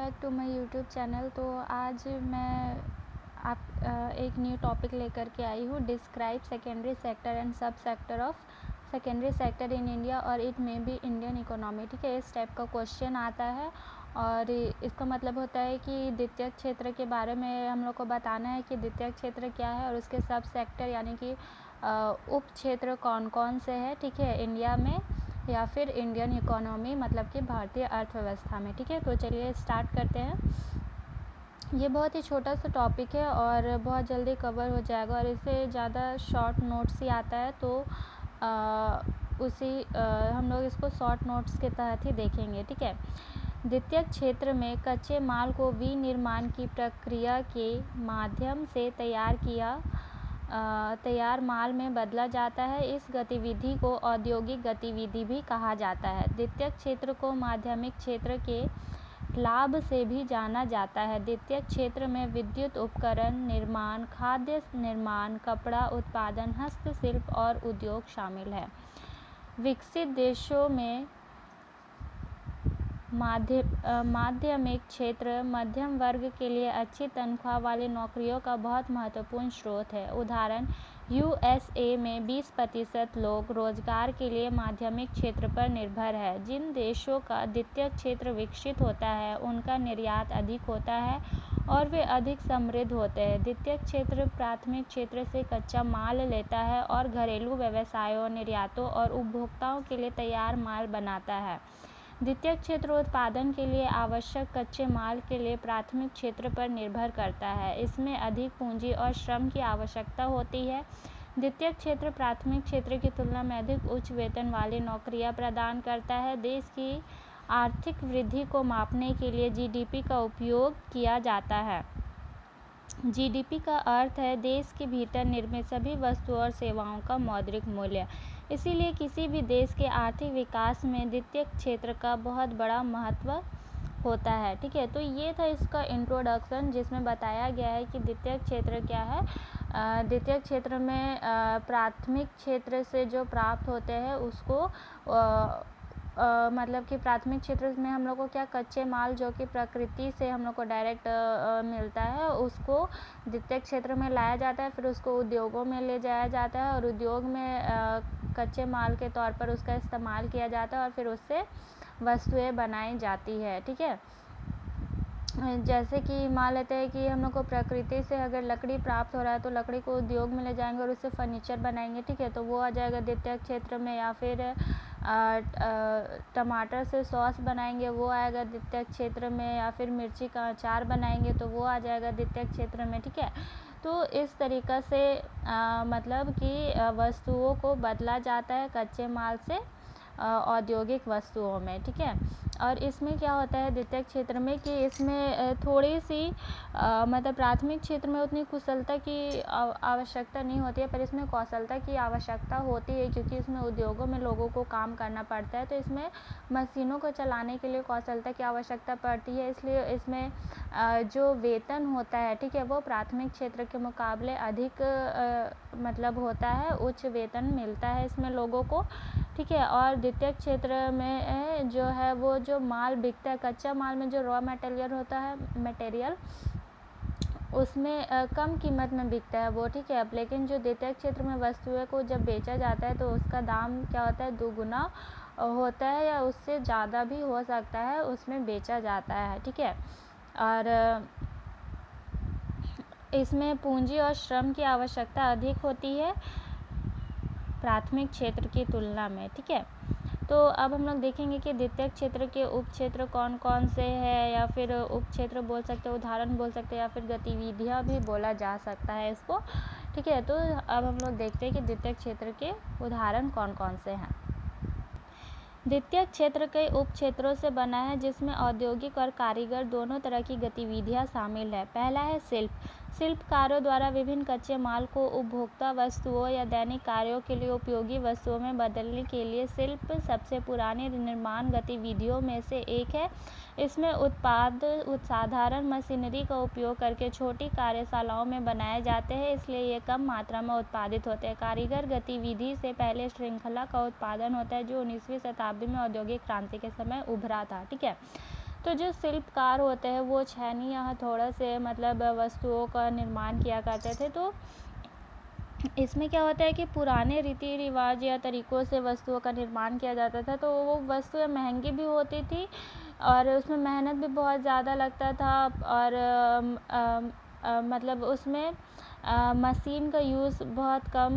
Back to my YouTube channel. तो आज मैं एक न्यू टॉपिक लेकर के आई हूँ। Describe secondary sector and sub sector of secondary sector in India or it may be Indian economy. ठीक है, इस टाइप का क्वेश्चन आता है और इसका मतलब होता है कि द्वितीयक क्षेत्र के बारे में हम लोग को बताना है कि द्वितीयक क्षेत्र क्या है और उसके सब सेक्टर यानी कि उप क्षेत्र कौन कौन से हैं। ठीक है, इंडिया में या फिर इंडियन इकोनॉमी मतलब कि भारतीय अर्थव्यवस्था में। ठीक है, तो चलिए स्टार्ट करते हैं। ये बहुत ही छोटा सा टॉपिक है और बहुत जल्दी कवर हो जाएगा और इसे ज़्यादा शॉर्ट नोट्स ही आता है, तो हम लोग इसको शॉर्ट नोट्स के तहत ही देखेंगे। ठीक है, द्वितीयक क्षेत्र में कच्चे माल को विनिर्माण की प्रक्रिया के माध्यम से तैयार माल में बदला जाता है। इस गतिविधि को औद्योगिक गतिविधि भी कहा जाता है। द्वितीयक क्षेत्र को माध्यमिक क्षेत्र के लाभ से भी जाना जाता है। द्वितीयक क्षेत्र में विद्युत उपकरण निर्माण, खाद्य निर्माण, कपड़ा उत्पादन, हस्तशिल्प और उद्योग शामिल है। विकसित देशों में माध्यमिक क्षेत्र मध्यम वर्ग के लिए अच्छी तनख्वाह वाली नौकरियों का बहुत महत्वपूर्ण स्रोत है। उदाहरण, यूएसए में 20% लोग रोजगार के लिए माध्यमिक क्षेत्र पर निर्भर है। जिन देशों का द्वितीयक क्षेत्र विकसित होता है उनका निर्यात अधिक होता है और वे अधिक समृद्ध होते हैं। द्वितीयक क्षेत्र प्राथमिक क्षेत्र से कच्चा माल लेता है और घरेलू व्यवसायों, निर्यातों और उपभोक्ताओं के लिए तैयार माल बनाता है। द्वितीयक क्षेत्र उत्पादन के लिए आवश्यक कच्चे माल के लिए प्राथमिक क्षेत्र पर निर्भर करता है। इसमें अधिक पूंजी और श्रम की आवश्यकता होती है। द्वितीयक क्षेत्र प्राथमिक क्षेत्र की तुलना में अधिक उच्च वेतन वाली नौकरियां प्रदान करता है। देश की आर्थिक वृद्धि को मापने के लिए जीडीपी का उपयोग किया जाता है। जीडीपी का अर्थ है देश के भीतर निर्मित सभी वस्तुओं और सेवाओं का मौद्रिक मूल्य। इसीलिए किसी भी देश के आर्थिक विकास में द्वितीयक क्षेत्र का बहुत बड़ा महत्व होता है। ठीक है, तो ये था इसका इंट्रोडक्शन जिसमें बताया गया है कि द्वितीयक क्षेत्र क्या है। द्वितीयक क्षेत्र में प्राथमिक क्षेत्र से जो प्राप्त होते हैं उसको मतलब कि प्राथमिक क्षेत्र में हम लोग को क्या कच्चे माल जो कि प्रकृति से हम लोग को डायरेक्ट मिलता है उसको द्वितीयक क्षेत्र में लाया जाता है। फिर उसको उद्योगों में ले जाया जाता है और उद्योग में कच्चे माल के तौर पर उसका इस्तेमाल किया जाता है और फिर उससे वस्तुएं बनाई जाती है। ठीक है, जैसे कि मान लेते हैं कि हम लोग को प्रकृति से अगर लकड़ी प्राप्त हो रहा है तो लकड़ी को उद्योग में ले जाएंगे और उससे फर्नीचर बनाएंगे। ठीक है, तो वो आ जाएगा द्वितीयक क्षेत्र में। या फिर टमाटर से सॉस बनाएंगे, वो आएगा द्वितीयक क्षेत्र में। या फिर मिर्ची का अचार बनाएंगे तो वो आ जाएगा द्वितीयक क्षेत्र में। ठीक है, तो इस तरीक़ा से मतलब कि वस्तुओं को बदला जाता है कच्चे माल से औद्योगिक वस्तुओं में। ठीक है, और इसमें क्या होता है द्वितीयक क्षेत्र में कि इसमें थोड़ी सी मतलब प्राथमिक क्षेत्र में उतनी कुशलता की आवश्यकता नहीं होती है, पर इसमें कौशलता की आवश्यकता होती है क्योंकि इसमें उद्योगों में लोगों को काम करना पड़ता है। तो इसमें मशीनों को चलाने के लिए कौशलता की आवश्यकता पड़ती है, इसलिए इसमें जो वेतन होता है, ठीक है, वो प्राथमिक क्षेत्र के मुकाबले अधिक मतलब होता है, उच्च वेतन मिलता है इसमें लोगों को। ठीक है, और द्वितीयक क्षेत्र में जो है वो जो माल बिकता है कच्चा माल में जो रॉ मटेरियल होता है उसमें कम कीमत में बिकता है वो। ठीक है, अब लेकिन जो द्वितीयक क्षेत्र में वस्तुएं को जब बेचा जाता है तो उसका दाम क्या होता है दुगुना होता है या उससे ज़्यादा भी हो सकता है, उसमें बेचा जाता है। ठीक है, और इसमें पूंजी और श्रम की आवश्यकता अधिक होती है प्राथमिक क्षेत्र की तुलना में। ठीक है, तो अब हम लोग देखेंगे कि द्वितीयक क्षेत्र के उप क्षेत्र कौन कौन से हैं, या फिर उप क्षेत्र बोल सकते हैं, उदाहरण बोल सकते हैं, या फिर गतिविधियां भी बोला जा सकता है इसको। ठीक है, तो अब हम लोग देखते हैं कि द्वितीयक क्षेत्र के उदाहरण कौन कौन से हैं। द्वितीयक क्षेत्र कई उप क्षेत्रों से बना है जिसमें औद्योगिक और कारीगर दोनों तरह की गतिविधियां शामिल है। पहला है शिल्प। शिल्पकारों द्वारा विभिन्न कच्चे माल को उपभोक्ता वस्तुओं या दैनिक कार्यों के लिए उपयोगी वस्तुओं में बदलने के लिए शिल्प सबसे पुरानी निर्माण गतिविधियों में से एक है। इसमें साधारण मशीनरी का उपयोग करके छोटी कार्यशालाओं में बनाए जाते हैं, इसलिए ये कम मात्रा में उत्पादित होते हैं। कारीगर गतिविधि से पहले श्रृंखला का उत्पादन होता है जो 19वीं शताब्दी में औद्योगिक क्रांति के समय उभरा था। ठीक है, तो जो शिल्पकार होते हैं वो छेनी या हथौड़ा से मतलब वस्तुओं का निर्माण किया करते थे। तो इसमें क्या होता है कि पुराने रीति रिवाज या तरीक़ों से वस्तुओं का निर्माण किया जाता था, तो वो वस्तुएं महंगी भी होती थी और उसमें मेहनत भी बहुत ज़्यादा लगता था और मतलब उसमें मशीन का यूज़ बहुत कम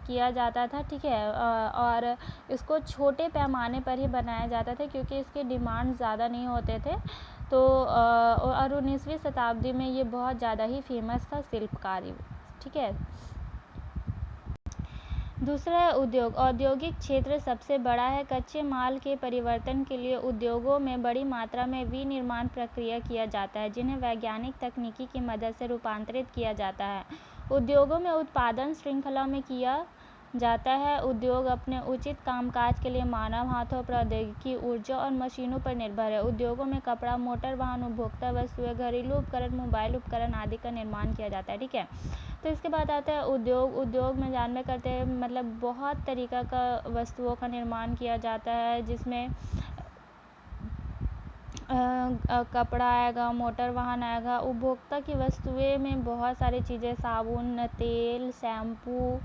किया जाता था, ठीक है। और इसको छोटे पैमाने पर ही बनाया जाता था क्योंकि इसके डिमांड ज़्यादा नहीं होते थे। तो और 19वीं शताब्दी में ये बहुत ज़्यादा ही फेमस था शिल्पकारी, ठीक है। दूसरा है उद्योग। औद्योगिक क्षेत्र सबसे बड़ा है। कच्चे माल के परिवर्तन के लिए उद्योगों में बड़ी मात्रा में विनिर्माण प्रक्रिया किया जाता है, जिन्हें वैज्ञानिक तकनीकी की मदद से रूपांतरित किया जाता है। उद्योगों में उत्पादन श्रृंखला में किया जाता है। उद्योग अपने उचित कामकाज के लिए मानव हाथों, प्रौद्योगिकी, ऊर्जा और मशीनों पर निर्भर है। उद्योगों में कपड़ा, मोटर वाहन, उपभोक्ता वस्तुएं, घरेलू उपकरण, मोबाइल उपकरण आदि का निर्माण किया जाता है, ठीक है। तो इसके बाद आता है उद्योग। उद्योग में जानने करते हैं मतलब बहुत तरीक़ा का वस्तुओं का निर्माण किया जाता है, जिसमें कपड़ा आएगा, मोटर वाहन आएगा, उपभोक्ता की वस्तुएं में बहुत सारी चीज़ें, साबुन, तेल, शैम्पू,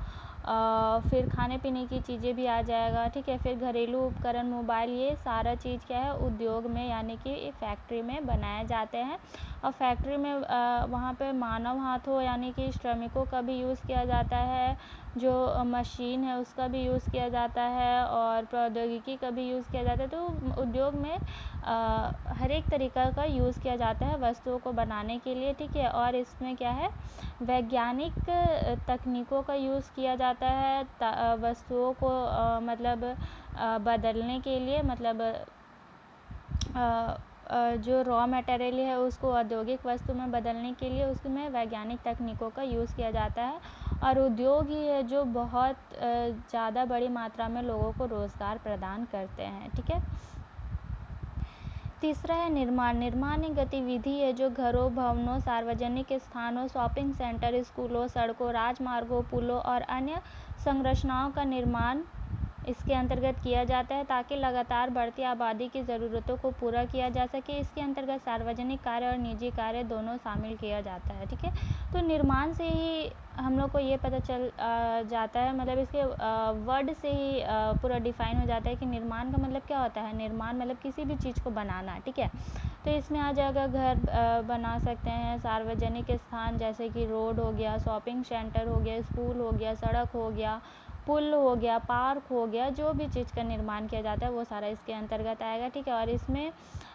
फिर खाने पीने की चीज़ें भी आ जाएगा, ठीक है। फिर घरेलू उपकरण, मोबाइल, ये सारा चीज़ क्या है उद्योग में यानी कि फैक्ट्री में बनाए जाते हैं। और फैक्ट्री में वहाँ पे मानव हाथों यानी कि श्रमिकों का भी यूज़ किया जाता है, जो मशीन है उसका भी यूज़ किया जाता है और प्रौद्योगिकी का भी यूज़ किया जाता है। तो उद्योग में हर एक तरीक़ा का यूज़ किया जाता है वस्तुओं को बनाने के लिए, ठीक है। और इसमें क्या है वैज्ञानिक तकनीकों का यूज़ किया जाता है वस्तुओं को मतलब बदलने के लिए, मतलब जो रॉ मटेरियल है उसको औद्योगिक वस्तु में बदलने के लिए उसमें वैज्ञानिक तकनीकों का यूज़ किया जाता है। और उद्योग ही है जो बहुत ज़्यादा बड़ी मात्रा में लोगों को रोज़गार प्रदान करते हैं, ठीक है। तीसरा है निर्माण। निर्माण एक गतिविधि है जो घरों, भवनों, सार्वजनिक स्थानों, शॉपिंग सेंटर, स्कूलों, सड़कों, राजमार्गों, पुलों और अन्य संरचनाओं का निर्माण इसके अंतर्गत किया जाता है ताकि लगातार बढ़ती आबादी की ज़रूरतों को पूरा किया जा सके। इसके अंतर्गत सार्वजनिक कार्य और निजी कार्य दोनों शामिल किया जाता है, ठीक है। तो निर्माण से ही हम लोग को ये पता चल जाता है, मतलब इसके वर्ड से ही पूरा डिफ़ाइन हो जाता है कि निर्माण का मतलब क्या होता है। निर्माण मतलब किसी भी चीज़ को बनाना, ठीक है। तो इसमें आ जाएगा घर बना सकते हैं, सार्वजनिक स्थान जैसे कि रोड हो गया, शॉपिंग सेंटर हो गया, स्कूल हो गया, सड़क हो गया, पुल हो गया, पार्क हो गया, जो भी चीज़ का निर्माण किया जाता है वो सारा इसके अंतर्गत आएगा, ठीक है। और इसमें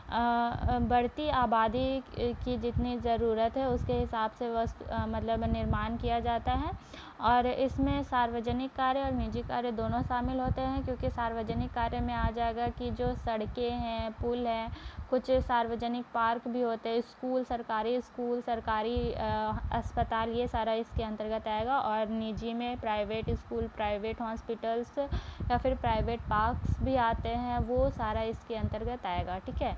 बढ़ती आबादी की जितनी ज़रूरत है उसके हिसाब से मतलब निर्माण किया जाता है। और इसमें सार्वजनिक कार्य और निजी कार्य दोनों शामिल होते हैं, क्योंकि सार्वजनिक कार्य में आ जाएगा कि जो सड़कें हैं, पुल हैं, कुछ सार्वजनिक पार्क भी होते हैं, स्कूल, सरकारी अस्पताल, ये सारा इसके अंतर्गत आएगा। और निजी में प्राइवेट स्कूल, प्राइवेट हॉस्पिटल्स या फिर प्राइवेट पार्क्स भी आते हैं, वो सारा इसके अंतर्गत आएगा, ठीक है।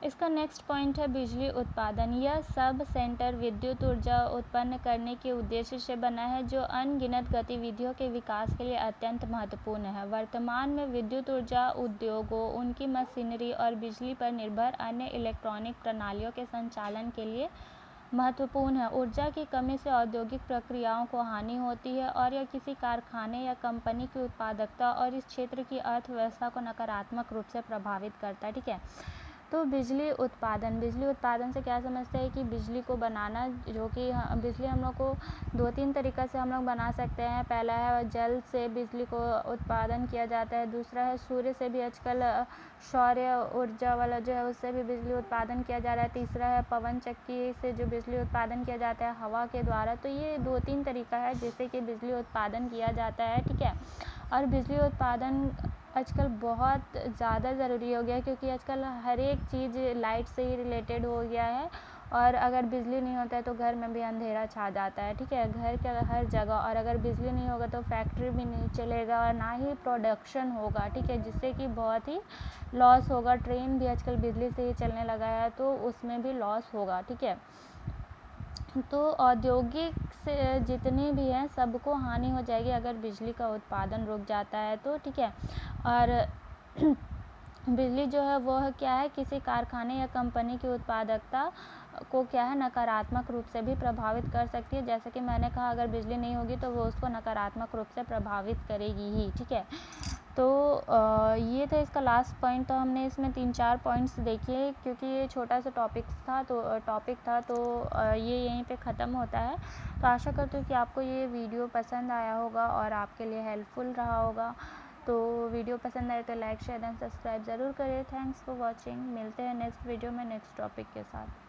इसका नेक्स्ट पॉइंट है बिजली उत्पादन। यह सब सेंटर विद्युत ऊर्जा उत्पन्न करने के उद्देश्य से बना है, जो अनगिनत गतिविधियों के विकास के लिए अत्यंत महत्वपूर्ण है। वर्तमान में विद्युत ऊर्जा उद्योगों, उनकी मशीनरी और बिजली पर निर्भर अन्य इलेक्ट्रॉनिक प्रणालियों के संचालन के लिए महत्वपूर्ण है। ऊर्जा की कमी से औद्योगिक प्रक्रियाओं को हानि होती है और यह किसी कारखाने या कंपनी की उत्पादकता और इस क्षेत्र की अर्थव्यवस्था को नकारात्मक रूप से प्रभावित करता है, ठीक है। तो बिजली उत्पादन से क्या समझते हैं कि बिजली को बनाना, जो कि बिजली हम लोग को 2-3 तरीक़ा से हम लोग बना सकते हैं। पहला है जल से बिजली को उत्पादन किया जाता है, दूसरा है सूर्य से भी आजकल सौर ऊर्जा वाला जो है उससे भी बिजली उत्पादन किया जा रहा है, तीसरा है पवन चक्की से जो बिजली उत्पादन किया जाता है हवा के द्वारा। तो ये 2-3 तरीक़ा है जिससे कि बिजली उत्पादन किया जाता है, ठीक है। और बिजली उत्पादन आजकल बहुत ज़्यादा ज़रूरी हो गया है, क्योंकि आजकल हर एक चीज़ लाइट से ही रिलेटेड हो गया है। और अगर बिजली नहीं होता है तो घर में भी अंधेरा छा जाता है, ठीक है, घर के हर जगह। और अगर बिजली नहीं होगा तो फैक्ट्री भी नहीं चलेगा और ना ही प्रोडक्शन होगा, ठीक है, जिससे कि बहुत ही लॉस होगा। ट्रेन भी आजकल बिजली से ही चलने लगा है तो उसमें भी लॉस होगा, ठीक है। तो औद्योगिक से जितने भी हैं सबको हानि हो जाएगी अगर बिजली का उत्पादन रुक जाता है तो, ठीक है। और बिजली जो है वो क्या है, किसी कारखाने या कंपनी की उत्पादकता को क्या है नकारात्मक रूप से भी प्रभावित कर सकती है। जैसे कि मैंने कहा, अगर बिजली नहीं होगी तो वो उसको नकारात्मक रूप से प्रभावित करेगी ही। ठीक है, तो ये था इसका लास्ट पॉइंट। तो हमने इसमें 3-4 पॉइंट्स देखे, क्योंकि ये छोटा सा टॉपिक था तो ये यहीं पे ख़त्म होता है। तो आशा करती हूँ कि आपको ये वीडियो पसंद आया होगा और आपके लिए हेल्पफुल रहा होगा। तो वीडियो पसंद आए तो लाइक शेयर एंड सब्सक्राइब ज़रूर करें। Thanks for watching. मिलते हैं नेक्स्ट वीडियो में नेक्स्ट टॉपिक के साथ।